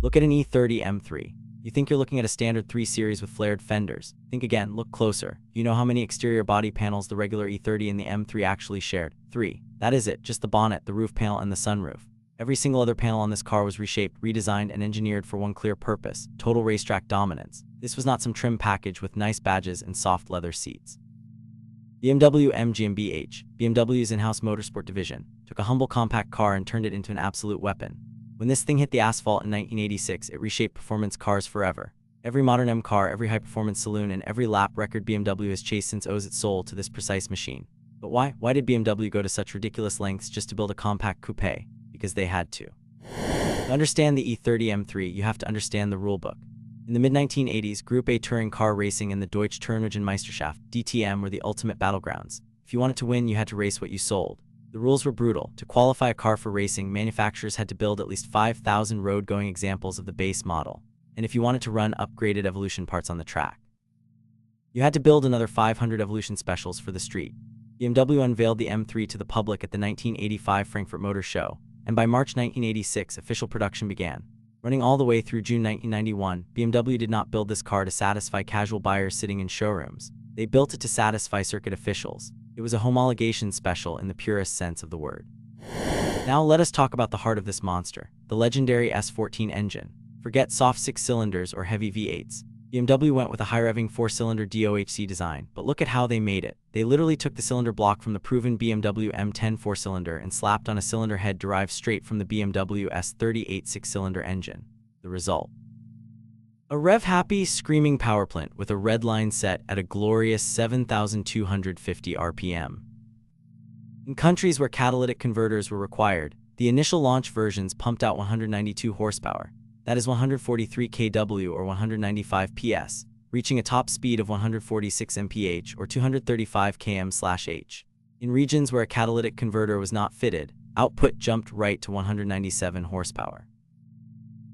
Look at an E30 M3. You think you're looking at a standard 3 Series with flared fenders. Think again, look closer. You know how many exterior body panels the regular E30 and the M3 actually shared? 3. That is it, just the bonnet, the roof panel, and the sunroof. Every single other panel on this car was reshaped, redesigned, and engineered for one clear purpose: total racetrack dominance. This was not some trim package with nice badges and soft leather seats. BMW M GmbH, BMW's in-house motorsport division, took a humble compact car and turned it into an absolute weapon. When this thing hit the asphalt in 1986, it reshaped performance cars forever. Every modern M car, every high-performance saloon, and every lap record BMW has chased since owes its soul to this precise machine. But why? Why did BMW go to such ridiculous lengths just to build a compact coupe? Because they had to. To understand the E30 M3, you have to understand the rulebook. In the mid-1980s, Group A touring car racing and the Deutsche Tourenwagen Meisterschaft (DTM) were the ultimate battlegrounds. If you wanted to win, you had to race what you sold. The rules were brutal. To qualify a car for racing, manufacturers had to build at least 5,000 road-going examples of the base model. And if you wanted to run upgraded Evolution parts on the track, you had to build another 500 Evolution specials for the street. BMW unveiled the M3 to the public at the 1985 Frankfurt Motor Show, and by March 1986, official production began. Running all the way through June 1991, BMW did not build this car to satisfy casual buyers sitting in showrooms. They built it to satisfy circuit officials. It was a homologation special in the purest sense of the word. Now let us talk about the heart of this monster, the legendary S14 engine. Forget soft 6 cylinders or heavy V8s. BMW went with a high-revving 4-cylinder DOHC design, but look at how they made it. They literally took the cylinder block from the proven BMW M10 4-cylinder and slapped on a cylinder head derived straight from the BMW S38 6-cylinder engine. The result: a rev-happy, screaming power plant with a red line set at a glorious 7,250 RPM. In countries where catalytic converters were required, the initial launch versions pumped out 192 horsepower. That is 143 kW or 195 PS, reaching a top speed of 146 mph or 235 km/h. In regions where a catalytic converter was not fitted, output jumped right to 197 horsepower.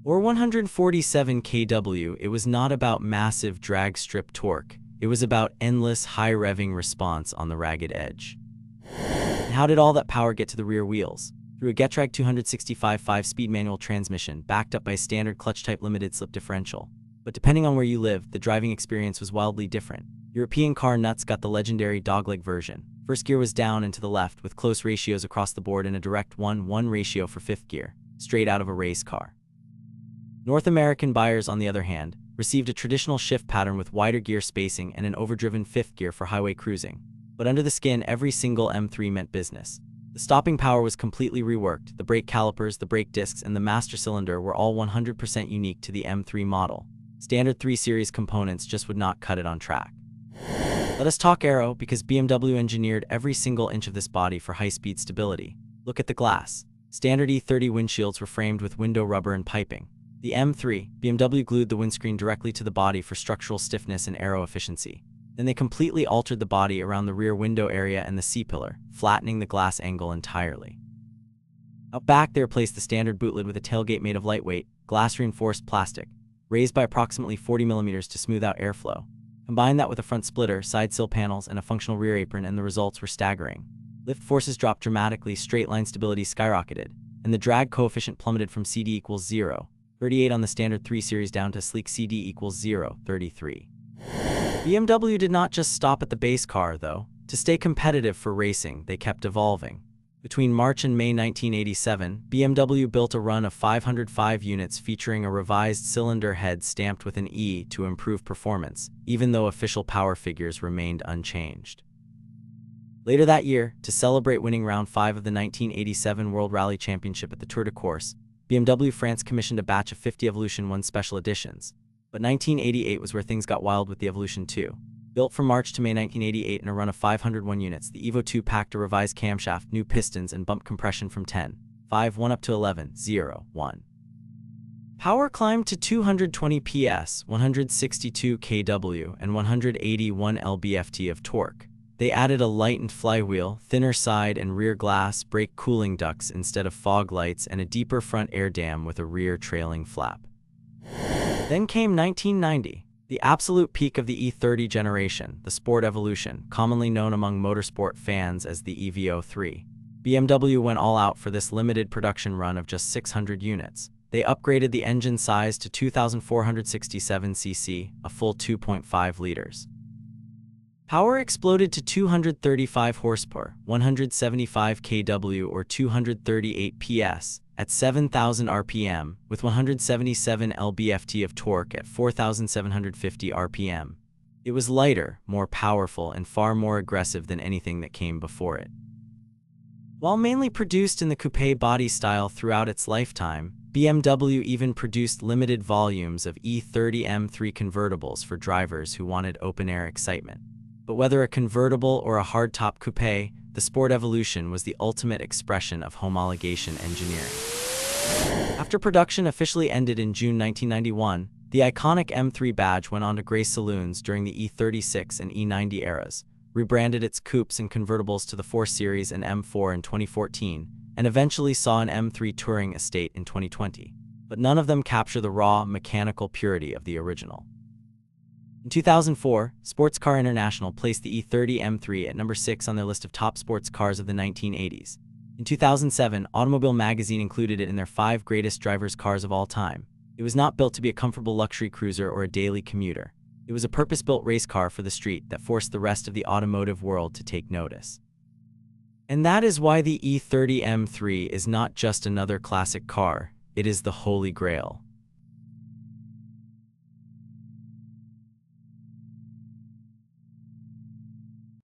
Or 147 kW. It was not about massive drag strip torque, it was about endless high-revving response on the ragged edge. And how did all that power get to the rear wheels? Through a Getrag 265 5-speed manual transmission backed up by a standard clutch-type limited-slip differential. But depending on where you lived, the driving experience was wildly different. European car nuts got the legendary dogleg version. First gear was down and to the left with close ratios across the board and a direct 1:1 ratio for fifth gear, straight out of a race car. North American buyers, on the other hand, received a traditional shift pattern with wider gear spacing and an overdriven fifth gear for highway cruising. But under the skin, every single M3 meant business. The stopping power was completely reworked. The brake calipers, the brake discs, and the master cylinder were all 100% unique to the M3 model. Standard 3 Series components just would not cut it on track. Let us talk aero, because BMW engineered every single inch of this body for high-speed stability. Look at the glass. Standard E30 windshields were framed with window rubber and piping. The M3, BMW glued the windscreen directly to the body for structural stiffness and aero efficiency. Then they completely altered the body around the rear window area and the C-pillar, flattening the glass angle entirely. Out back, they replaced the standard boot lid with a tailgate made of lightweight, glass-reinforced plastic, raised by approximately 40 mm to smooth out airflow. Combine that with a front splitter, side sill panels, and a functional rear apron, and the results were staggering. Lift forces dropped dramatically, straight-line stability skyrocketed, and the drag coefficient plummeted from CD equals 0.38 on the standard 3 Series down to sleek CD equals 0.33. BMW did not just stop at the base car, though. To stay competitive for racing, they kept evolving. Between March and May 1987, BMW built a run of 505 units featuring a revised cylinder head stamped with an E to improve performance, even though official power figures remained unchanged. Later that year, to celebrate winning round 5 of the 1987 World Rally Championship at the Tour de Corse, BMW France commissioned a batch of 50 Evolution 1 special editions. But 1988 was where things got wild with the Evolution 2. Built from March to May 1988 in a run of 501 units, the Evo 2 packed a revised camshaft, new pistons, and bump compression from 10.5.1 up to 11.0.1. Power climbed to 220 PS, 162 kW, and 181 lb-ft of torque. They added a lightened flywheel, thinner side and rear glass, brake cooling ducts instead of fog lights, and a deeper front air dam with a rear trailing flap. Then came 1990, the absolute peak of the E30 generation, the Sport Evolution, commonly known among motorsport fans as the EVO3. BMW went all out for this limited production run of just 600 units. They upgraded the engine size to 2,467 cc, a full 2.5 liters. Power exploded to 235 horsepower, 175 kW or 238 PS, at 7,000 RPM, with 177 lb-ft of torque at 4,750 RPM. It was lighter, more powerful, and far more aggressive than anything that came before it. While mainly produced in the coupe body style throughout its lifetime, BMW even produced limited volumes of E30 M3 convertibles for drivers who wanted open-air excitement. But whether a convertible or a hardtop coupe, the Sport Evolution was the ultimate expression of homologation engineering. After production officially ended in June 1991, the iconic M3 badge went on to grace saloons during the E36 and E90 eras, rebranded its coupes and convertibles to the 4 Series and M4 in 2014, and eventually saw an M3 touring estate in 2020. But none of them capture the raw, mechanical purity of the original. In 2004, Sports Car International placed the E30 M3 at number 6 on their list of top sports cars of the 1980s. In 2007, Automobile Magazine included it in their 5 greatest drivers' cars of all time. It was not built to be a comfortable luxury cruiser or a daily commuter. It was a purpose-built race car for the street that forced the rest of the automotive world to take notice. And that is why the E30 M3 is not just another classic car, it is the Holy Grail.